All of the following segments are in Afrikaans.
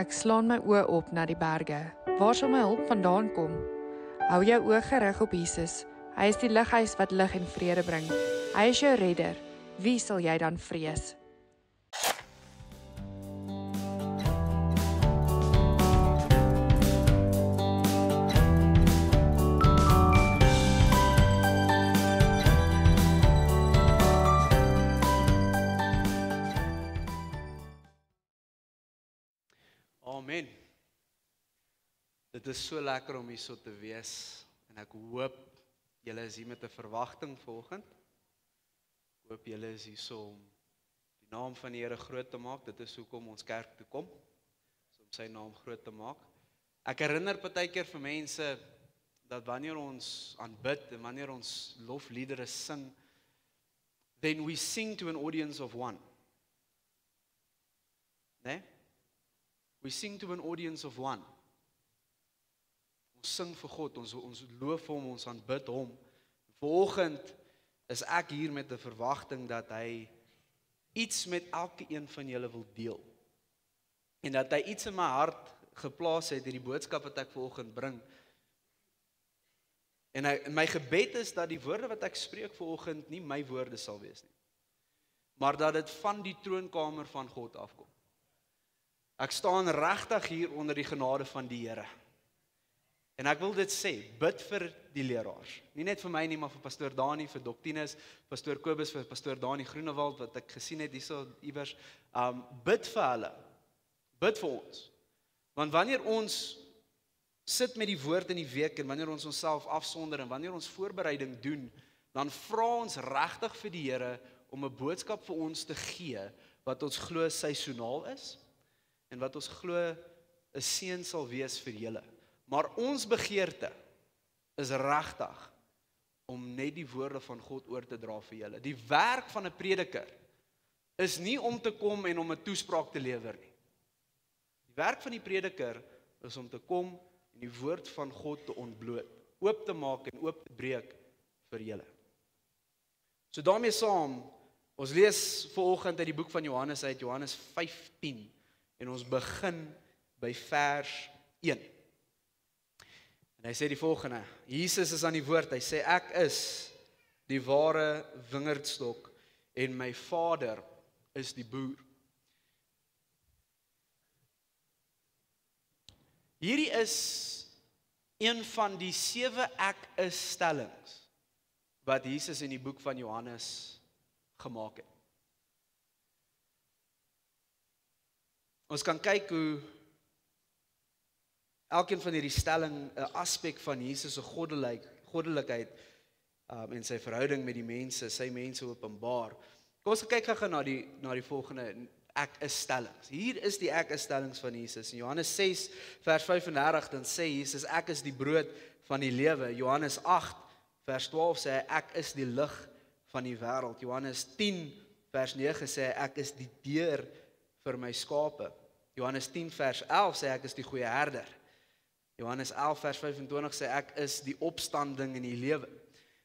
Ek slaan my oë op na die berge. Waar sal my hulp vandaan kom? Hou jou oë gerig op Jesus. Hy is die lighuis wat lig en vrede bring. Hy is jou redder. Wie sal jy dan vrees? Amen. Dit is so lekker om hier so te wees en ek hoop julle is hier met 'n verwagting vanoggend. Ek hoop julle is hier so om die naam van die Here groot te maak. Dit is hoekom ons kerk toe kom, om sy naam groot te maak. Ek herinner partykeer vir mense dat wanneer ons aanbid en wanneer ons lofliedere sing, then we sing to an audience of one. Nee? We sing to an audience of one. Ons sing vir God, ons loof hom, ons aanbid hom. Vanoggend is ek hier met 'n verwagting dat hy iets met elke een van julle wil deel. En dat hy iets in my hart geplaas het, hierdie boodskap wat ek vanoggend bring. En my gebed is dat die woorde wat ek spreek vanoggend nie my woorde sal wees nie, maar dat dit van die troonkamer van God afkom. Ek staan regtig hier onder die genade van die Here. En ek wil dit sê, bid vir die leraars. Nie net vir my nie, maar vir Pastoor Dani, vir Doktinus, Pastoor Kobus, vir Pastoor Dani Groenewald, wat ek gesien het hierso iewers. Bid vir hulle. Bid vir ons. Want wanneer ons sit met die woord in die week, en wanneer ons onsself afsonder, en wanneer ons voorbereiding doen, dan vra ons regtig vir die Here om 'n boodskap vir ons te gee, wat ons glo seisonaal is, en wat ons glo 'n seën sal wees vir julle. Maar ons begeerte is regtig om net die woorde van God oor te dra vir julle. Die werk van 'n prediker is nie om te kom en om 'n toespraak te lewer nie. Die werk van die prediker is om te kom en die woord van God te ontbloot, oop te maak en oop te breek vir julle. So daarmee saam, ons lees vanoggend uit die boek van Johannes uit, Johannes 15. En ons begin by vers 1. En hy sê die volgende, Jesus is aan die woord, hy sê, ek is die ware wingerdstok en my Vader is die boer. Hierdie is een van die 7 ek is stellings wat Jesus in die boek van Johannes gemaak het. Ons kan kyk hoe elkeen van hierdie stelling 'n aspek van Jesus se goddelikheid en sy verhouding met die mense, sy mense openbaar. Kom ons kyk gou na die volgende ek is stellings. Hier is die ek is stellings van Jesus. In Johannes 6 vers 35 dan sê Jesus ek is die brood van die lewe. Johannes 8 vers 12 sê hy ek is die lig van die wêreld. Johannes 10 vers 9 sê hy ek is die deur vir my skape. Johannes 10 vers 11 sê ek is die goeie herder. Johannes 11 vers 25 sê ek is die opstanding en die lewe.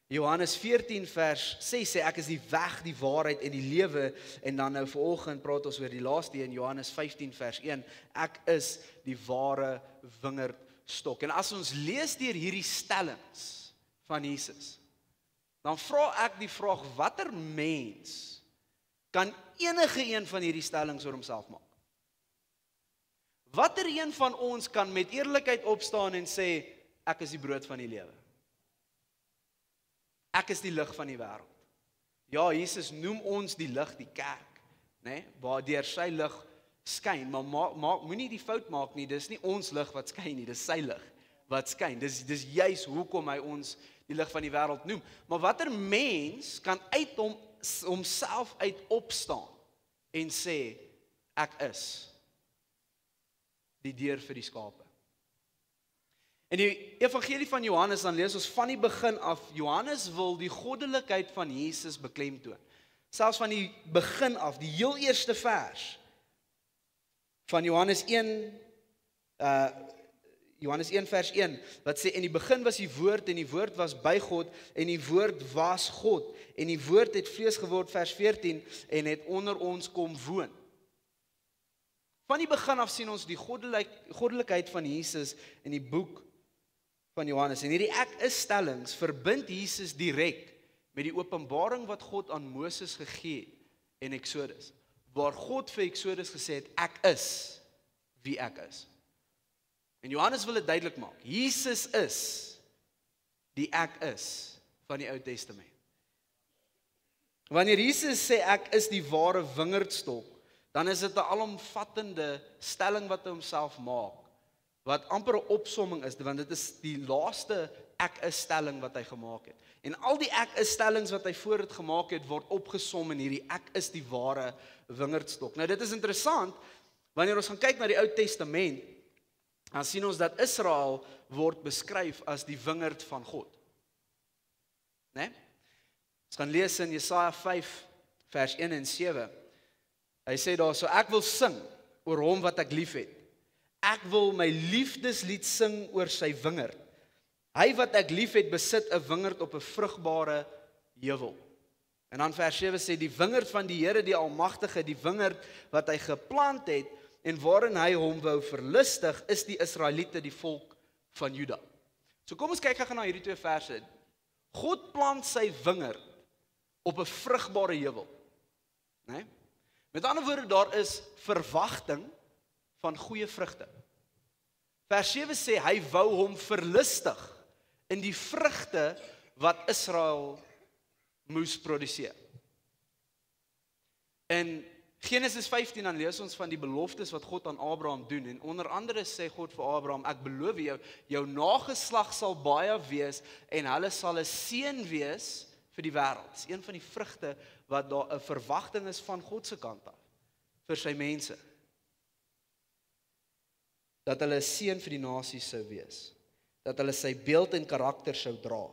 Johannes 14 vers 6 sê ek is die weg, die waarheid en die lewe. En dan nou vanoggend praat ons oor die laaste een, Johannes 15 vers 1. Ek is die ware wingerdstok. En as ons lees deur hierdie stellings van Jesus, dan vra ek die vraag, watter mens kan enige een van hierdie stellings oor homself maak? Watter een van ons kan met eerlikheid opstaan en sê, ek is die brood van die lewe? Ek is die lig van die wêreld. Ja, Jesus noem ons die lig, die kerk, né? Waardeur sy lig skyn, maar moenie die fout maak nie, dis nie ons lig wat skyn nie, dis sy lig wat skyn. Dis juis hoekom hy ons die lig van die wêreld noem. Maar watter mens kan uit homself uit opstaan en sê, ek is die deur vir die skape? In die evangelie van Johannes, dan lees ons van die begin af, Johannes wil die goddelikheid van Jesus beklemtoon. Selfs van die begin af, die heel eerste vers van Johannes 1 vers 1, wat sê, in die begin was die woord, en die woord was by God, en die woord was God, en die woord het vlees geword, vers 14, en het onder ons kom woon. Van die begin af sien ons die goddelikheid van Jesus in die boek van Johannes. En hierdie ek is stellings verbind Jesus direk met die openbaring wat God aan Moses gegee het in Exodus, waar God vir Exodus gesê het, ek is wie ek is. En Johannes wil dit duidelik maak. Jesus is die ek is van die Ou Testament. Wanneer Jesus sê ek is die ware wingerdstok, dan is dit 'n alomvattende stelling wat hy homself maak, wat amper 'n opsomming is, want dit is die laaste ek is stelling wat hy gemaak het. En al die ek is stellings wat hy voor dit gemaak het, word opgesom in hierdie ek is die ware wingerdstok. Nou dit is interessant, wanneer ons gaan kyk na die Ou Testament, dan sien ons dat Israel word beskryf as die wingerd van God. Né? Ons gaan lees in Jesaja 5 vers 1 en 7. Hy sê daar so, ek wil sing oor hom wat ek lief het. Ek wil my liefdeslied sing oor sy wingerd. Hy wat ek lief het, besit 'n wingerd op 'n vrugbare heuwel. En dan vers 7 sê, die wingerd van die Here, die Almagtige, die wingerd wat hy geplant het, en waarin hy hom wou verlustig, is die Israeliete, die volk van Juda. So kom ons kyk gou na hierdie twee verse. God plant sy wingerd op 'n vrugbare heuwel. Né? Met ander woorde, daar is verwagting van goeie vrugte. Vers 7 sê, hy wou hom verlustig in die vrugte wat Israel moes produseer. In Genesis 15 dan lees ons van die beloftes wat God aan Abraham doen, en onder andere sê God vir Abraham, ek beloof jou nageslag sal baie wees, en hulle sal 'n seën wees vir die wêreld. Dis een van die vrugte wat daar 'n verwagting is van God se kant af, vir sy mense. Dat hulle 'n seën vir die nasies sou wees. Dat hulle sy beeld en karakter sou dra.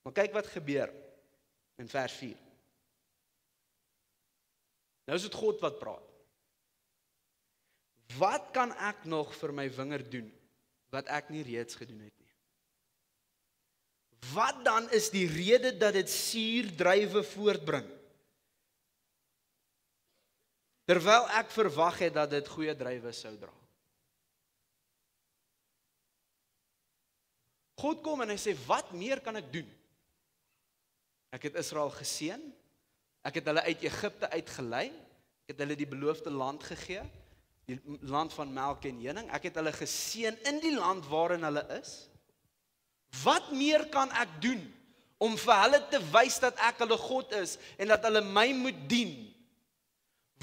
Maar kyk wat gebeur in vers 4. Nou is dit God wat praat. Wat kan ek nog vir my wingerd doen, wat ek nie reeds gedoen het nie? Wat dan is die rede dat dit suurdruiwe voortbring? Terwyl ek verwag het dat dit goeie druiwe sou dra. God kom en hy sê, wat meer kan ek doen? Ek het Israel geseën, ek het hulle uit Egipte uitgelei, ek het hulle die beloofde land gegee, die land van melk en honing, ek het hulle geseën in die land waarin hulle is. Wat meer kan ek doen om vir hulle te wys dat ek hulle God is en dat hulle my moet dien?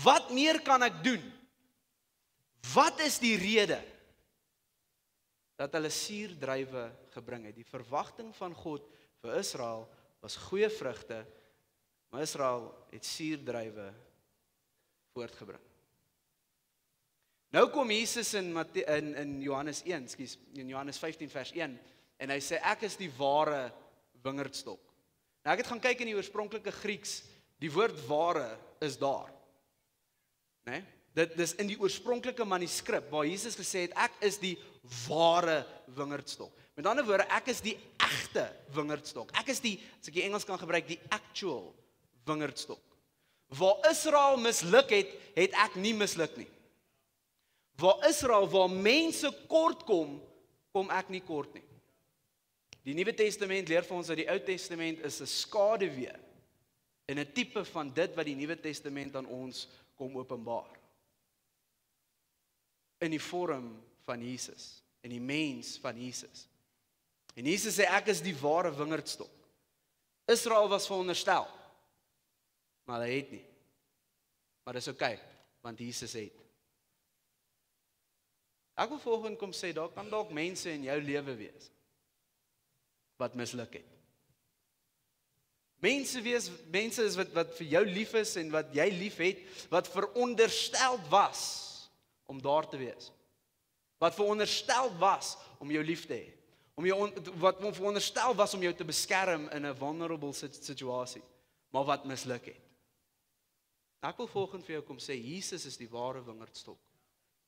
Wat meer kan ek doen? Wat is die rede dat hulle suurdruiwe gebring het? Die verwagting van God vir Israel was goeie vrugte, maar Israel het suurdruiwe voortgebring. Nou kom Jesus in Johannes 1, in Johannes 15 vers 1, en hy sê, ek is die ware wingerdstok. Nou ek het gaan kyk in die oorspronklike Grieks, die woord ware is daar. Nee? Dit is in die oorspronklike manuskrip, waar Jesus gesê het, ek is die ware wingerdstok. Met ander woorde, ek is die egte wingerdstok. Ek is die, as ek die Engels kan gebruik, die actual wingerdstok. Waar Israel misluk het, het ek nie misluk nie. Waar mense kort kom, kom ek nie kort nie. Die Nuwe Testament leer vir ons dat die Ou Testament is 'n skaduwee en 'n tipe van dit wat die Nuwe Testament aan ons kom openbaar. In die vorm van Jesus, in die mens van Jesus. En Jesus sê, ek is die ware wingerdstok. Israel was veronderstel, maar hy het nie. Maar dis oké, want Jesus het. Ek wil volgende kom sê, daar kan dalk mense in jou lewe wees wat misluk het. Mense is wat vir jou lief is en wat jy lief het, wat veronderstel was om daar te wees. Wat veronderstel was om jou lief te hê. Wat veronderstel was om jou te beskerm in 'n vulnerable situasie, maar wat misluk het. Ek wil volgende vir jou kom sê, Jesus is die ware wingerdstok.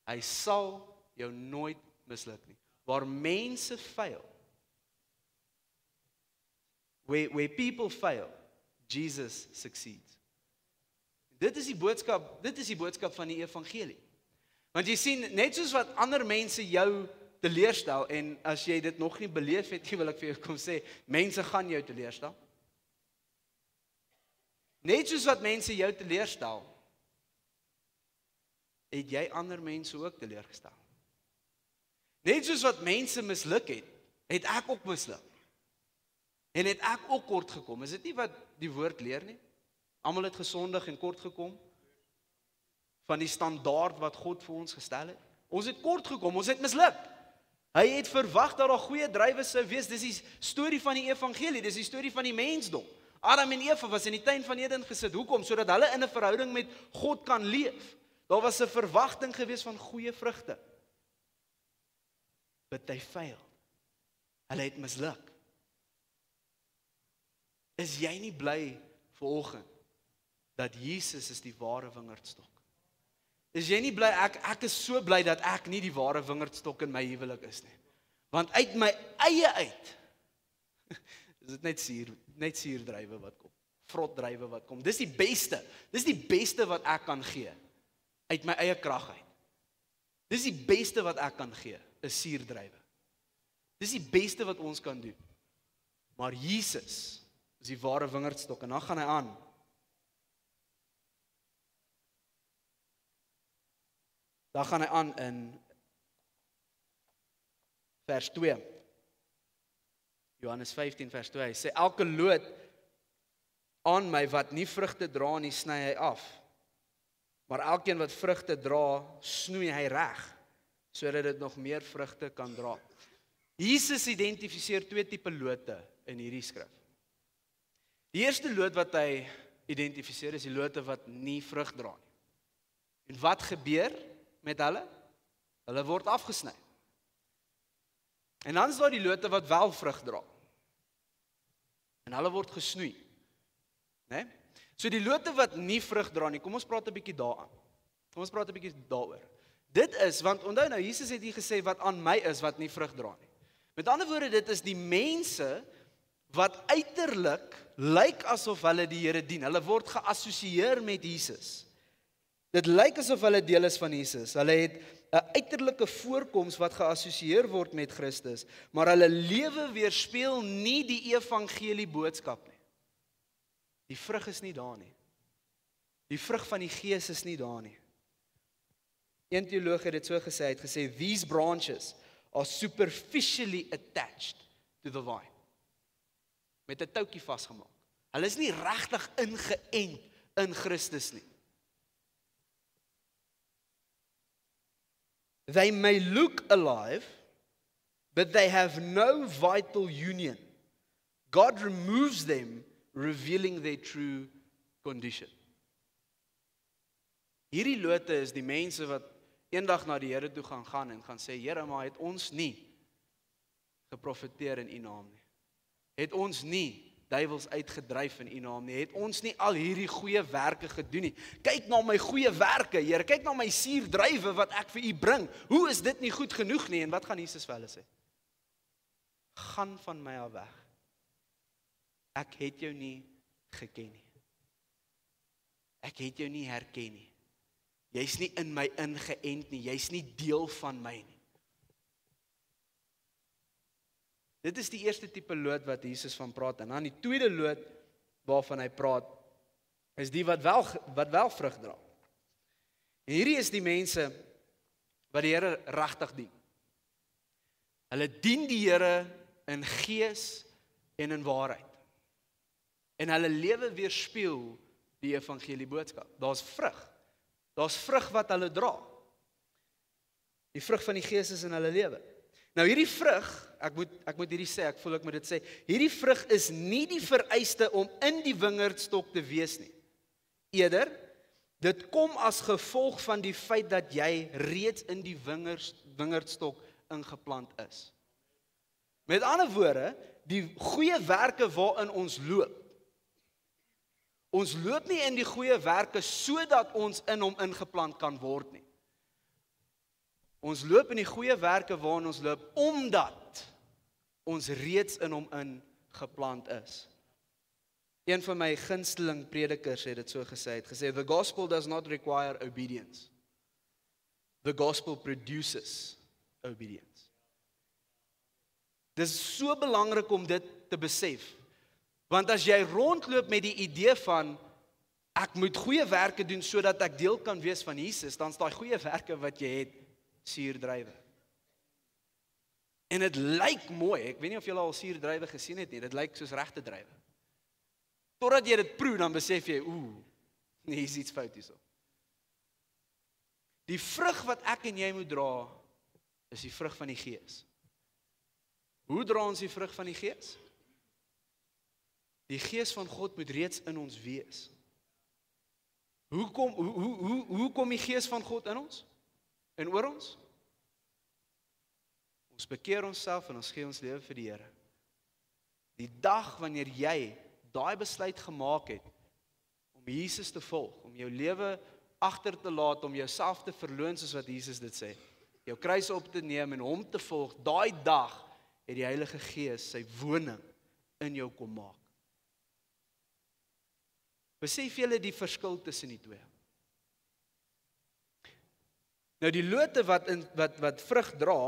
Hy sal jou nooit misluk nie. Waar mense fail, where people fail, Jesus succeeds. Dit is die boodskap van die evangelie. Want jy sien, net soos wat ander mense jou teleurstel, en as jy dit nog nie beleef het, wil ek vir jou kom sê, mense gaan jou teleurstel. Net soos wat mense jou teleurstel, het jy ander mense ook teleurgestel. Net soos wat mense misluk het ek ook misluk. En het ek ook kort gekom. Is dit nie wat die woord leer nie? Almal het gesondig en kort gekom van die standaard wat God vir ons gestel het. Ons het kort gekom, ons het misluk. Hy het verwag dat daar goeie drywe sou wees. Dis die storie van die evangelie, dis die storie van die mensdom. Adam en Eva was in die tuin van Eden gesit. Hoekom? Sodat hulle in 'n verhouding met God kan leef. Daar was 'n verwagting gewees van goeie vrugte. But they failed. Hulle het misluk. Is jy nie bly vanoggend dat Jesus is die ware wingerdstok? Is jy nie bly, ek is so bly dat ek nie die ware wingerdstok in my huwelik is nie. Want uit my eie uit, is dit net suurdrywe wat kom, vrotdrywe wat kom. Dis die beste wat ek kan gee, uit my eie krag uit. Dis die beste wat ek kan gee, is suurdrywe. Dis die beste wat ons kan doen. Maar Jesus is die ware wingerdstok, en dan gaan hy aan. Dan gaan hy aan in vers 2. Johannes 15 vers 2. Hy sê, elke loot aan my wat nie vrugte dra nie, sny hy af. Maar elkeen wat vrugte dra, snoei hy reg, sodat dit nog meer vrugte kan dra. Jesus identifiseer 2 tipe lote in hierdie skrif. Die eerste loot wat hy identifiseer is die lote wat nie vrug dra nie. En wat gebeur met hulle? Hulle word afgesny. En dan is daar die lote wat wel vrug dra. En hulle word gesnoei. Né? So die lote wat nie vrug dra nie, kom ons praat 'n bietjie daaraan. Kom ons praat 'n bietjie daaroor. Dit is, want onthou nou, Jesus het hier gesê wat aan my is wat nie vrug dra nie. Met ander woorde, dit is die mense wat uiterlik lyk asof hulle die Here dien. Hulle word geassosieer met Jesus. Dit lyk asof hulle deel is van Jesus. Hulle het 'n uiterlike voorkoms wat geassosieer word met Christus, maar hulle lewe weerspieël nie die evangelie boodskap nie. Die vrug is nie daar nie. Die vrug van die Gees is nie daar nie. Een teoloog het dit so gesê, hy het gesê, these branches are superficially attached to the vine. Met 'n toukie vasgemaak. Hulle is nie regtig ingeënt in Christus nie. They may look alive, but they have no vital union. God removes them, revealing their true condition. Hierdie lote is die mense wat eendag na die Here toe gaan en gaan sê, Here, maar het ons nie geprofeteer in U naam nie? Het ons nie duiwels uitgedryf in U naam nie? Het ons nie al hierdie goeie werke gedoen nie? Kyk na my goeie werke, Here, kyk na my suurdrywe wat ek vir U bring. Hoe is dit nie goed genoeg nie? En wat gaan Jesus vir hulle sê? Gaan van my af weg. Ek het jou nie geken nie. Ek het jou nie herken nie. Jy's nie in my ingeënt nie, jy's nie deel van my nie. Dit is die eerste tipe loot wat Jesus van praat. En dan die tweede loot waarvan hy praat, is die wat wel vrug dra. En hierdie is die mense wat die Here regtig dien. Hulle dien die Here in gees en in waarheid. En hulle lewe weerspieël die evangelie boodskap. Daar's vrug. Daar's vrug wat hulle dra. Die vrug van die Gees is in hulle lewe. Nou hierdie vrug, ek moet hierdie sê, ek voel ek moet dit sê, hierdie vrug is nie die vereiste om in die wingerdstok te wees nie. Eerder, dit kom as gevolg van die feit dat jy reeds in die wingerdstok ingeplant is. Met ander woorde, die goeie werke waarin ons loop nie in die goeie werke sodat ons in hom ingeplant kan word nie. Ons loop in die goeie werke waarin ons loop omdat ons reeds in hom ingeplant is. Een van my gunsteling predikers het dit so gesê, the gospel does not require obedience. The gospel produces obedience. Dit is so belangrik om dit te besef. Want as jy rondloop met die idee van ek moet goeie werke doen sodat ek deel kan wees van Jesus, dan is daai goeie werke wat jy het suurdruiwe. En dit lyk mooi, ek weet nie of julle al suurdruiwe gesien het nie, dit lyk soos regte druiwe. Totdat jy dit proe, dan besef jy, nee, hier is iets fout hierso. Die vrug wat ek en jy moet dra, is die vrug van die Gees. Hoe dra ons die vrug van die Gees? Die Gees van God moet reeds in ons wees. Hoe kom die Gees van God in ons? En oor ons? Ons bekeer onsself en ons gee ons lewe vir die Here. Die dag wanneer jy daai besluit gemaak het om Jesus te volg, om jou lewe agter te laat, om jouself te verloon soos wat Jesus dit sê, jou kruis op te neem en hom te volg, daai dag het die Heilige Gees sy woning in jou kom maak. Besef julle die verskil tussen die twee? Nou die lote wat vrug dra,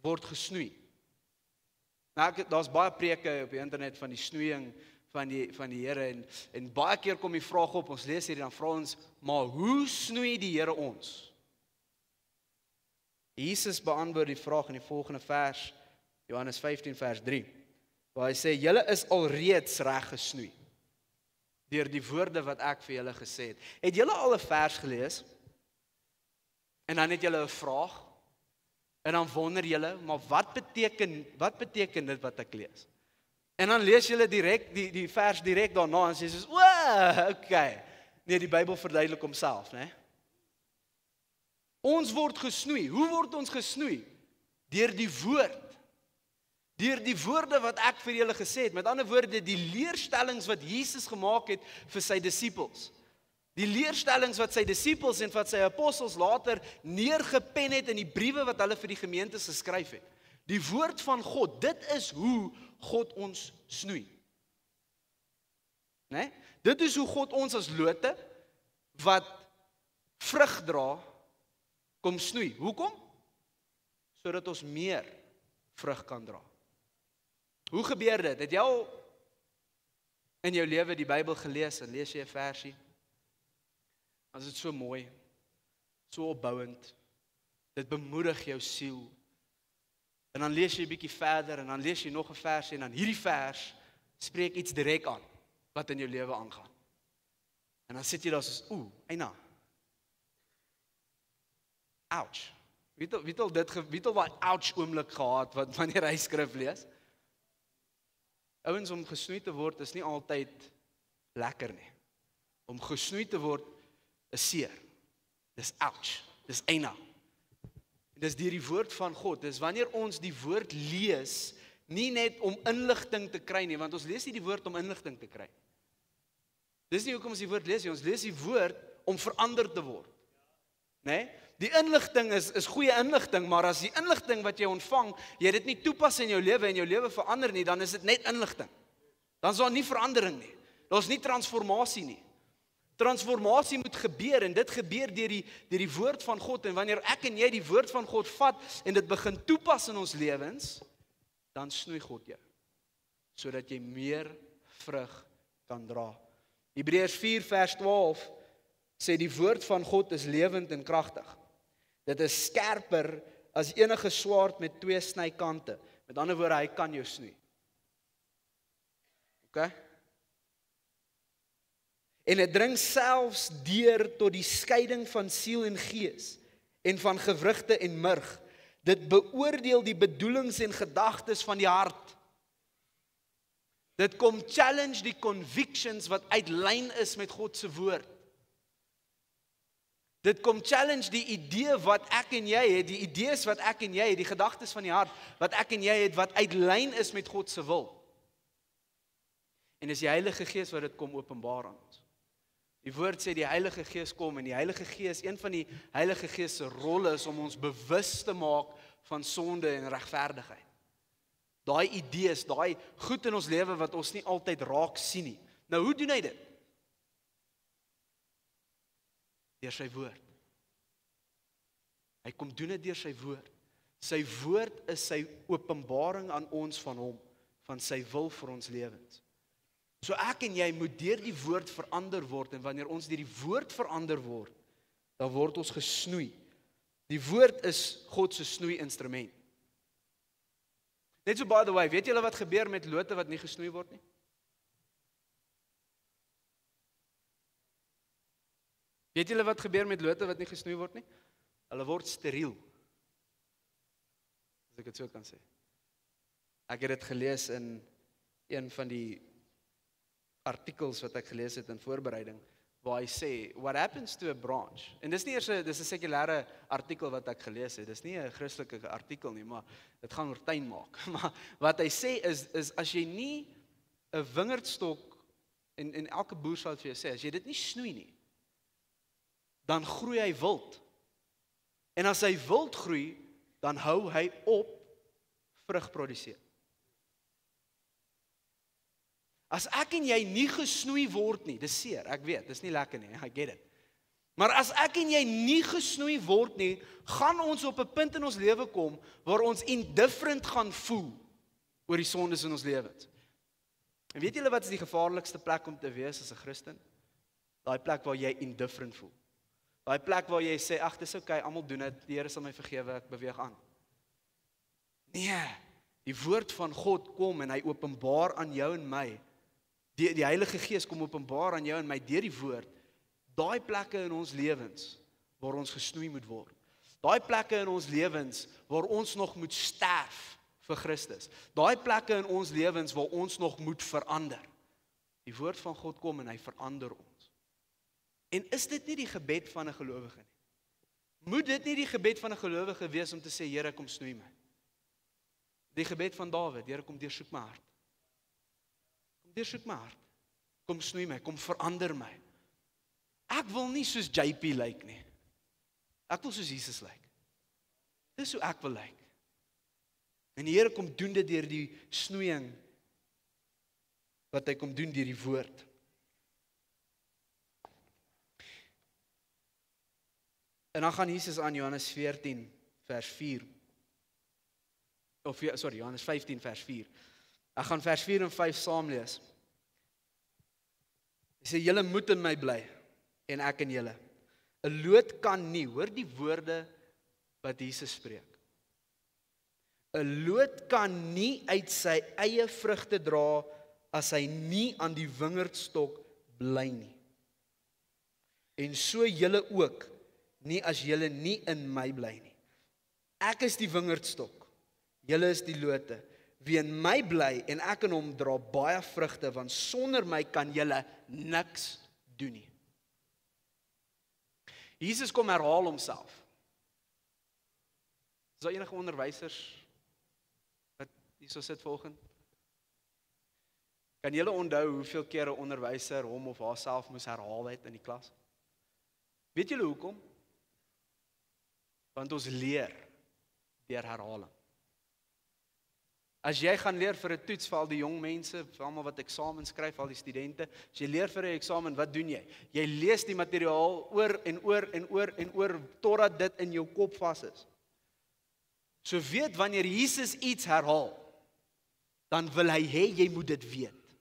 word gesnoei. Nou, daar's baie preke op die internet van die snoeiing van die Here en baie keer kom die vraag op, ons lees hier dan vra ons, maar hoe snoei die Here ons? Jesus beantwoord die vraag in die volgende vers, Johannes 15 vers 3, waar hy sê, julle is alreeds reg gesnoei, deur die woorde wat ek vir julle gesê het. Het julle al 'n vers gelees? En dan het julle 'n vraag? En dan wonder julle, maar wat beteken dit wat ek lees? En dan lees julle direk die vers direk daarna en sê soos, okay. Nee, die Bybel verduidelik homself, né? Ons word gesnoei. Hoe word ons gesnoei? Deur die woord. Deur die woorde wat ek vir julle gesê het. Met ander woorde, die leerstellings wat Jesus gemaak het vir sy disippels. Die leerstellings wat sy disippels en wat sy apostels later neergepen het in die briewe wat hulle vir die gemeentes geskryf het. Die woord van God, dit is hoe God ons snoei. Nee? Dit is hoe God ons as lote, wat vrug dra, kom snoei. Hoekom? Sodat ons meer vrug kan dra. Hoe gebeur dit? Het jy al in jou lewe die Bybel gelees en lees jy 'n versie? Dan is dit so mooi, so opbouend, dit bemoedig jou siel. En dan lees jy 'n bietjie verder en dan lees jy nog 'n versie en dan hierdie vers spreek iets direk aan wat in jou lewe aangaan. En dan sit jy daar soos, eina. Ouch. Wie het al daai ouch oomblik gehad wat wanneer hy skrif lees? Ouens, om gesnoei te word is nie altyd lekker nie. Om gesnoei te word is seer. Dis ouch. Dis eina. Dis deur die woord van God. Dis wanneer ons die woord lees, nie net om inligting te kry nie, want ons lees nie die woord om inligting te kry. Dis nie hoekom ons die woord lees nie, ons lees die woord om verander te word. Nee? Die inligting is goeie inligting, maar as die inligting wat jy ontvang, jy dit nie toepas in jou lewe en jou lewe verander nie, dan is dit net inligting. Dan is daar nie verandering nie. Daar is nie transformasie nie. Transformasie moet gebeur en dit gebeur deur die woord van God, en wanneer ek en jy die woord van God vat en dit begin toepas in ons lewens, dan snoei God jou, sodat jy meer vrug kan dra. Hebreërs 4 vers 12 sê die woord van God is lewend en kragtig. Dit is skerper as enige swaard met 2 snykante. Met ander woorde, hy kan jou snoei. OK? En dit dring selfs deur tot die skeiding van siel en gees en van gewrigte en murg. Dit beoordeel die bedoelings en gedagtes van die hart. Dit kom challenge die convictions wat uit lyn is met God se woord. Dit kom challenge die idee wat ek en jy het, die idees wat ek en jy het, die gedagtes van die hart wat ek en jy het, wat uit lyn is met God se wil. En dis die Heilige Gees wat dit kom openbaar aan ons. Die woord sê die Heilige Gees kom, en die Heilige Gees, een van die Heilige Gees se rolle is om ons bewus te maak van sonde en regverdigheid. Daai idees, daai goed in ons lewe wat ons nie altyd raak sien nie. Nou hoe doen hy dit? Deur sy woord. Hy kom doen dit deur sy woord. Sy woord is sy openbaring aan ons van hom, van sy wil vir ons lewens. So ek en jy moet deur die woord verander word, en wanneer ons deur die woord verander word, dan word ons gesnoei. Die woord is God se snoei instrument. Net so by the way, weet julle wat gebeur met lote wat nie gesnoei word nie? Weet julle wat gebeur met lote wat nie gesnoei word nie? Hulle word steriel. As ek dit so kan sê. Ek het dit gelees in een van die artikels wat ek gelees het in voorbereiding, waar hy sê, what happens to a branch? En dis nie eers dis 'n sekulêre artikel wat ek gelees het. Dis nie 'n Christelike artikel nie, maar dit gaan oor tuin maak. Maar wat hy sê is as jy nie 'n wingerdstok, en elke boer sal vir jou sê, as jy dit nie snoei nie, dan groei hy wild. En as hy wild groei, dan hou hy op vrug produseer. As ek en jy nie gesnoei word nie, dis seer, ek weet, dis nie lekker nie, I get it. Maar as ek en jy nie gesnoei word nie, gaan ons op 'n punt in ons lewe kom, waar ons indifferent gaan voel oor die sondes in ons lewens. En weet julle wat is die gevaarlikste plek om te wees as 'n Christen? Daai plek waar jy indifferent voel. Daai plek waar jy sê, ag, dis okay, almal doen dit, die Here sal my vergewe, ek beweeg aan. Nee, die woord van God kom en hy openbaar aan jou en my. Die Heilige Gees kom openbaar aan jou en my deur die woord. Daai plekke in ons lewens waar ons gesnoei moet word. Daai plekke in ons lewens waar ons nog moet sterf vir Christus. Daai plekke in ons lewens waar ons nog moet verander. Die woord van God kom en hy verander ons. En is dit nie die gebed van 'n gelowige nie? Moet dit nie die gebed van 'n gelowige wees om te sê, Here, kom snoei my? Die gebed van Dawid, Here, kom deursoek my hart. Kom deursoek my hart. Kom snoei my, kom verander my. Ek wil nie soos JP lyk nie. Ek wil soos Jesus lyk. Dis hoe ek wil lyk. En die Here kom doen dit deur die snoeiing wat hy kom doen deur die woord. En dan gaan Jesus aan Johannes 14 vers 4. Johannes 15 vers 4. Ek gaan vers 4 en 5 saam lees. Hy sê, julle moet in my bly en ek in julle. 'n Loot kan nie, hoor die woorde wat Jesus spreek. 'n Loot kan nie uit sy eie vrugte dra as hy nie aan die wingerdstok bly nie. En so julle ook, nie as julle nie in my bly nie. Ek is die wingerdstok, julle is die lote. Wie in my bly en ek in hom dra baie vrugte, want sonder my kan julle niks doen nie. Jesus kom herhaal homself. Is daar enige onderwysers wat hierso sit vanoggend? Kan julle onthou hoeveel keer 'n onderwyser hom of haarself moes herhaal het in die klas? Weet julle hoekom? Want ons leer deur herhaling. As jy gaan leer vir 'n toets vir al die jong mense, vir almal wat eksamen skryf, al die studente, as jy leer vir 'n eksamen, wat doen jy? Jy lees die materiaal oor en oor en oor en oor totdat dit in jou kop vas is. So weet wanneer Jesus iets herhaal, dan wil hy hê jy moet dit weet.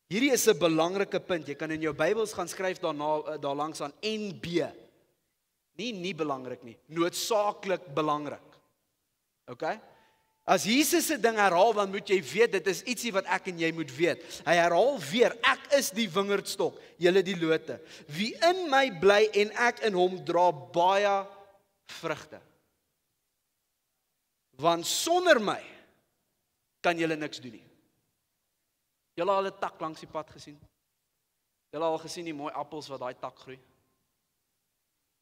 Hierdie is 'n belangrike punt. Jy kan in jou Bybels gaan skryf daar langs aan NB. Nie belangrik nie, noodsaaklik belangrik. Okay? As Jesus 'n ding herhaal, dan moet jy weet, dit is ietsie wat ek en jy moet weet. Hy herhaal weer, ek is die wingerdstok, julle die lote. Wie in my bly en ek in hom dra baie vrugte. Want sonder my kan julle niks doen nie. Julle al 'n tak langs die pad gesien? Julle al gesien die mooi appels wat daai tak groei?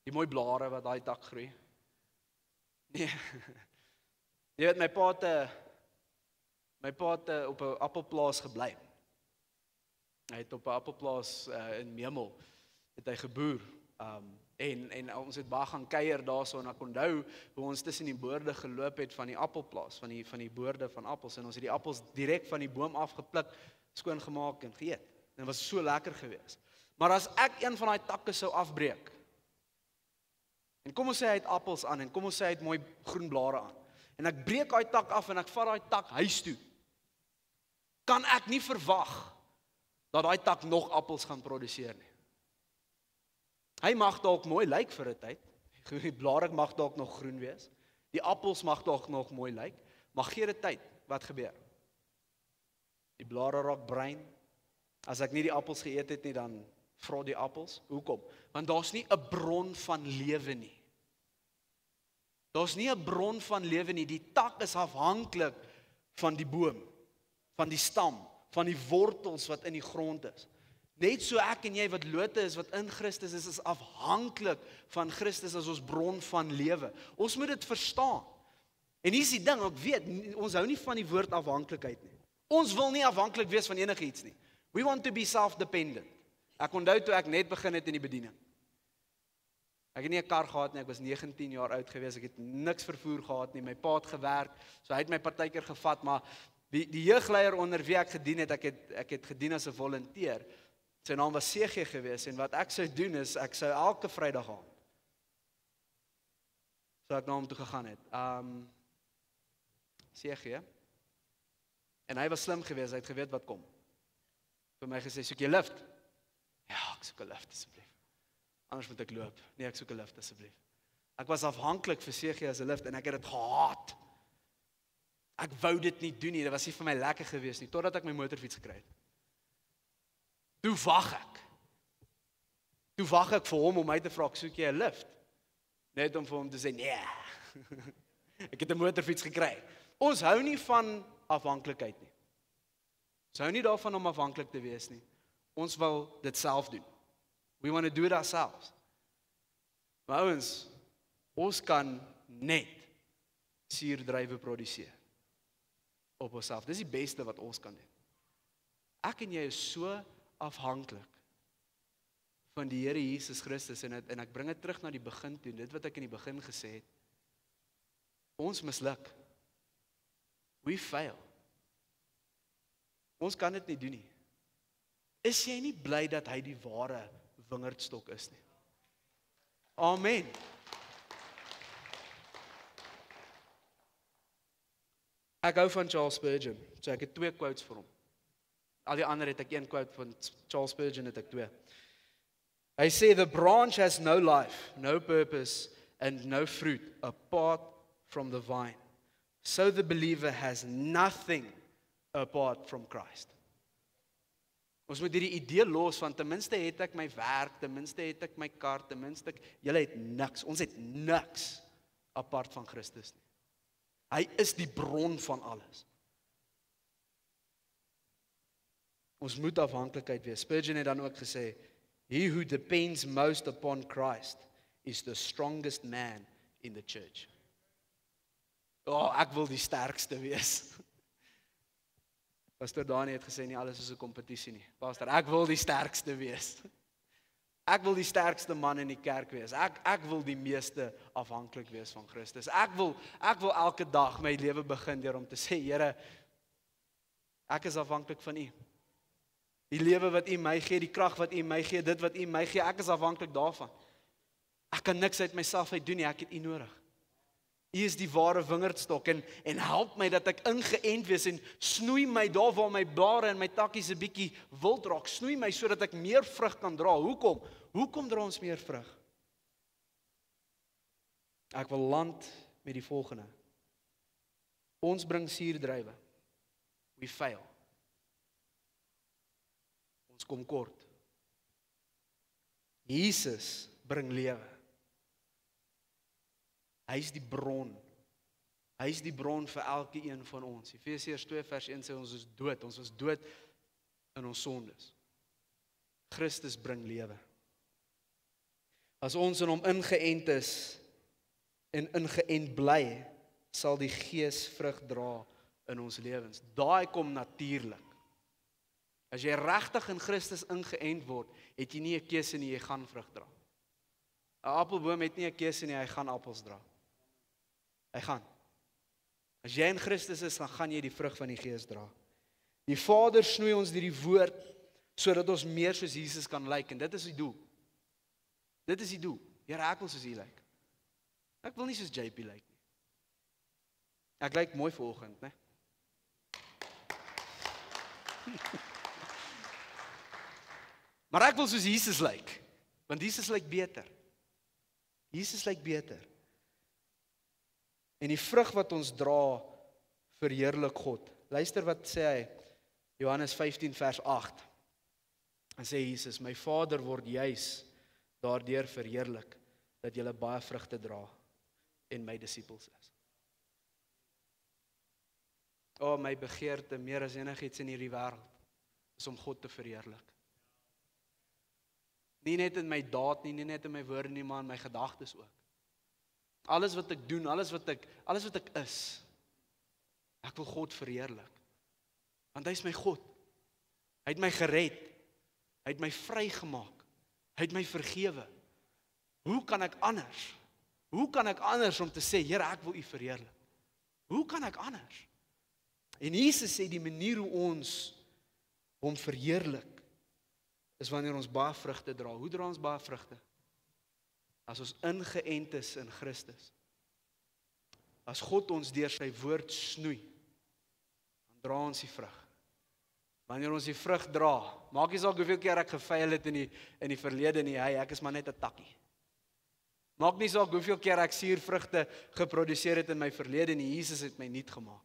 Die mooi blare wat daai tak groei? Nee. Jy weet, my pa het op 'n appelplaas gebly. Hy het op 'n appelplaas in Memel het hy geboer. En ons het baie gaan kuier daarso en ek onthou hoe ons tussen die boorde geloop het van die appelplaas, van die boorde van appels en ons het die appels direk van die boom afgepluk, skoongemaak en geëet. En dit was so lekker geweest. Maar as ek een van daai takke sou afbreek, en kom ons sê hy het appels aan en kom ons sê hy het mooi groen blare aan, en ek breek daai tak af en ek vat daai tak huis toe, kan ek nie verwag dat daai tak nog appels gaan produseer nie. Hy mag dalk mooi lyk vir 'n tyd. Die blare mag dalk nog groen wees. Die appels mag dalk nog mooi lyk, maar gee dit tyd, wat gebeur? Die blare raak bruin. As ek nie die appels geëet het nie, dan vrot die appels. Hoekom? Want daar's nie 'n bron van lewe nie. Daar's nie 'n bron van lewe nie. Die tak is afhanklik van die boom, van die stam, van die wortels wat in die grond is. Net so ek en jy wat lote is, wat in Christus is afhanklik van Christus as ons bron van lewe. Ons moet dit verstaan. En hier is die ding, ek weet, ons hou nie van die woord afhanklikheid nie. Ons wil nie afhanklik wees van enige iets nie. We want to be self-dependent. Ek onthou toe ek net begin het in die bediening. Ek het nie 'n kar gehad nie, ek was 19 jaar oud gewees, ek het niks vervoer gehad nie, my pa het gewerk, so hy het my partykeer gevat, maar die jeugleier onder wie ek gedien het, ek het gedien as 'n volunteer. Sy naam was CG gewees, en wat ek sou doen is, ek sou elke Vrydag aand, so ek na hom toe gegaan het, CG, en hy was slim gewees, hy het geweet wat kom, vir my gesê, soek jy lift? Ja, ek soek 'n lift asseblief, anders moet ek loop, nee ek soek 'n lift asseblief. Ek was afhanklik vir CG as 'n lift, en ek het dit gehaat, ek wou dit nie doen nie, dit was nie vir my lekker gewees nie, totdat ek my motorfiets gekry het. Toe wag ek vir hom om my te vra, soek jy 'n lift? Net om vir hom te sê, nee, ek het 'n motorfiets gekry. Ons hou nie van afhanklikheid nie. Ons hou nie daarvan om afhanklik te wees nie. Ons wil dit self doen. We want to do it ourselves. Maar ouens, ons kan net suurdruiwe produseer op onsself. Dis die beste wat ons kan doen. Ek en jy is so afhanklik van die Here Jesus Christus, en ek bring dit terug na die begin toe, dit wat ek in die begin gesê het. Ons misluk. We fail. Ons kan dit nie doen nie. Is jy nie bly dat hy die ware wingerdstok is nie? Amen. Ek hou van Charles Spurgeon, so ek het 2 quotes vir hom. Al die ander het ek 1 quote van Charles Spurgeon, het ek 2. Hy sê, the branch has no life, no purpose, and no fruit apart from the vine. So the believer has nothing apart from Christ. Ons moet hierdie idee los van, ten minste het ek my werk, ten minste het ek my kar, ten minste julle het niks, ons het niks apart van Christus nie. Hy is die bron van alles. Ons moet afhanklikheid wees. Spurgeon het dan ook gesê, he who depends most upon Christ is the strongest man in the church. Ek wil die sterkste wees. Pastor Dani het gesê, nie alles is 'n kompetisie nie. Pastor, ek wil die sterkste wees. Ek wil die sterkste man in die kerk wees. Ek wil die meeste afhanklik wees van Christus. Ek wil elke dag my lewe begin deur om te sê, Here, ek is afhanklik van U. Die lewe wat U my gee, die krag wat U my gee, dit wat U my gee, ek is afhanklik daarvan. Ek kan niks uit myself uit doen nie, ek het U nodig. U is die ware wingerdstok, en help my dat ek ingeënt wees, en snoei my daar waar my blare en my takkies 'n bietjie wild raak, snoei my sodat ek meer vrug kan dra. Hoekom? Hoekom dra ons meer vrug? Ek wil land met die volgende. Ons bring suurdruiwe. We fail. Ons kom kort. Jesus bring lewe. Hy is die bron. Hy is die bron vir elke een van ons. Efesiërs 2 vers 1 sê ons is dood. Ons was dood in ons sondes. Christus bring lewe. As ons in hom ingeënt is en ingeënt bly, sal die Gees vrug dra in ons lewens. Daai kom natuurlik. As jy regtig in Christus ingeënt word, het jy nie 'n keuse nie, jy gaan vrug dra. 'n appelboom het nie 'n keuse nie, hy gaan appels dra. Hy gaan. As jy in Christus is, dan gaan jy die vrug van die Gees dra. Die Vader snoei ons deur die woord, sodat ons meer soos Jesus kan lyk, en dit is die doel. Dit is die doel. Here, ek wil soos U lyk. Ek wil nie soos JP lyk nie. Ek lyk mooi vanoggend, né? Maar ek wil soos Jesus lyk, want Jesus lyk beter. Jesus lyk beter. En die vrug wat ons dra, verheerlik God. Luister wat sê hy, Johannes 15 vers 8. En sê Jesus, my Vader word juis daardeur verheerlik, dat julle baie vrugte dra en my disippels is. My begeerte, meer as enigiets in hierdie wêreld, is om God te verheerlik. Nie net in my daad nie, nie net in my woorde nie, maar in my gedagtes ook. Alles wat ek doen, alles wat ek is, ek wil God verheerlik. Want hy is my God. Hy het my gered. Hy het my vrygemaak. Hy het my vergewe. Hoe kan ek anders? Hoe kan ek anders om te sê, Here, ek wil U verheerlik? Hoe kan ek anders? En Jesus sê die manier hoe ons hom verheerlik, is wanneer ons baie vrugte dra. Hoe dra ons baie vrugte? As ons ingeënt is in Christus. As God ons deur sy woord snoei, dan dra ons die vrug. Wanneer ons die vrug dra, maak nie saak hoeveel keer ek gefaal het in die verlede nie, ek is maar net 'n takkie. Maak nie saak hoeveel keer ek suurvrugte geproduseer het in my verlede nie, Jesus het my nuut gemaak.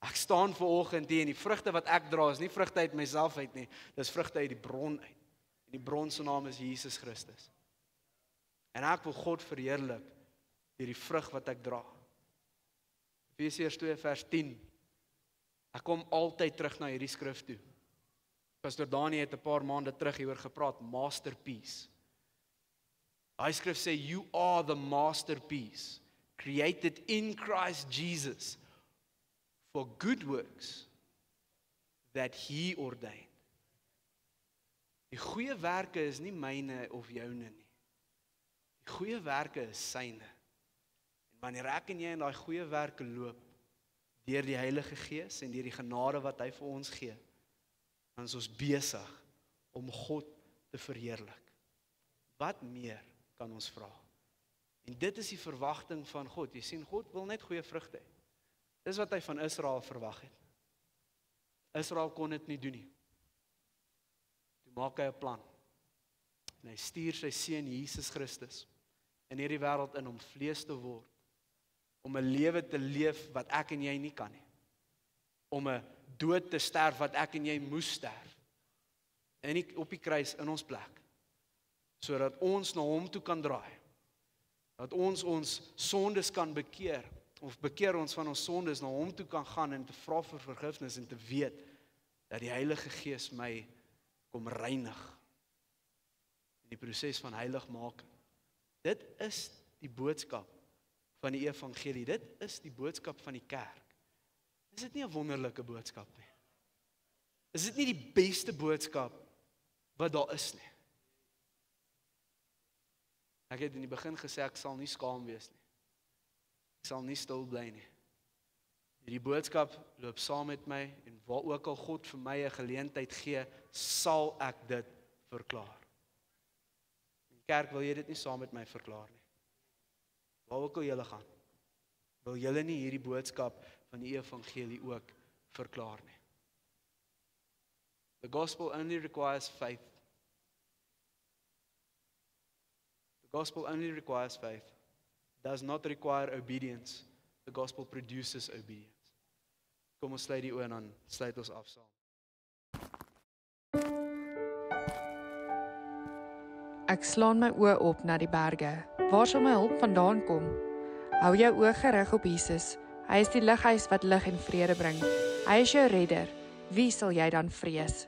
Ek staan vanoggend hier en die vrugte wat ek dra is nie vrugte uit myself uit nie, dis vrugte uit die bron uit. En die bron se naam is Jesus Christus. En ek wil God verheerlik deur die vrug wat ek dra. Efesiërs 2 vers 10. Ek kom altyd terug na hierdie skrif toe. Pastor Dani het 'n paar maande terug hieroor gepraat, masterpiece. Hy skrif sê, you are the masterpiece, created in Christ Jesus, for good works that He ordained. Die goeie werke is nie myne of joune nie. Die goeie werke is syne. En wanneer ek en jy in daai goeie werke loop, deur die Heilige Gees en deur die genade wat hy vir ons gee, dan is ons besig om God te verheerlik. Wat meer kan ons vra? En dit is die verwagting van God. Jy sien, God wil net goeie vrugte hê. Dis wat hy van Israel verwag het. Israel kon dit nie doen nie. Toe maak hy 'n plan. En hy stuur sy seun Jesus Christus in hierdie wêreld in om vlees te word, om 'n lewe te leef wat ek en jy nie kan nie, om 'n dood te sterf wat ek en jy moes sterf, en op die kruis in ons plek, sodat ons na hom toe kan draai, dat ons sondes kan bekeer, of bekeer ons van ons sondes, na hom toe kan gaan en te vra vir vergifnis en te weet dat die Heilige Gees my kom reinig in die proses van heiligmaking. Dit is die boodskap van die evangelie. Dit is die boodskap van die kerk. Is dit nie 'n wonderlike boodskap nie? Is dit nie die beste boodskap wat daar is nie? Ek het in die begin gesê ek sal nie skaam wees nie. Ek sal nie stil bly nie. Hierdie boodskap loop saam met my en waar ook al God vir my 'n geleentheid gee, sal ek dit verklaar. In kerk wil jy dit nie saam met my verklaar nie. Waar ook al julle gaan, wil julle nie hierdie boodskap van die evangelie ook verklaar nie. The gospel only requires faith. The gospel only requires faith. It does not require obedience. The gospel produces obedience. Kom ons sluit die oë en dan sluit ons af saam. Ek slaan my oë op na die berge. Waar sal my hulp vandaan kom? Hou jou oë gerig op Jesus. Hy is die lighuis wat lig en vrede bring. Hy is jou redder. Wie sal jy dan vrees?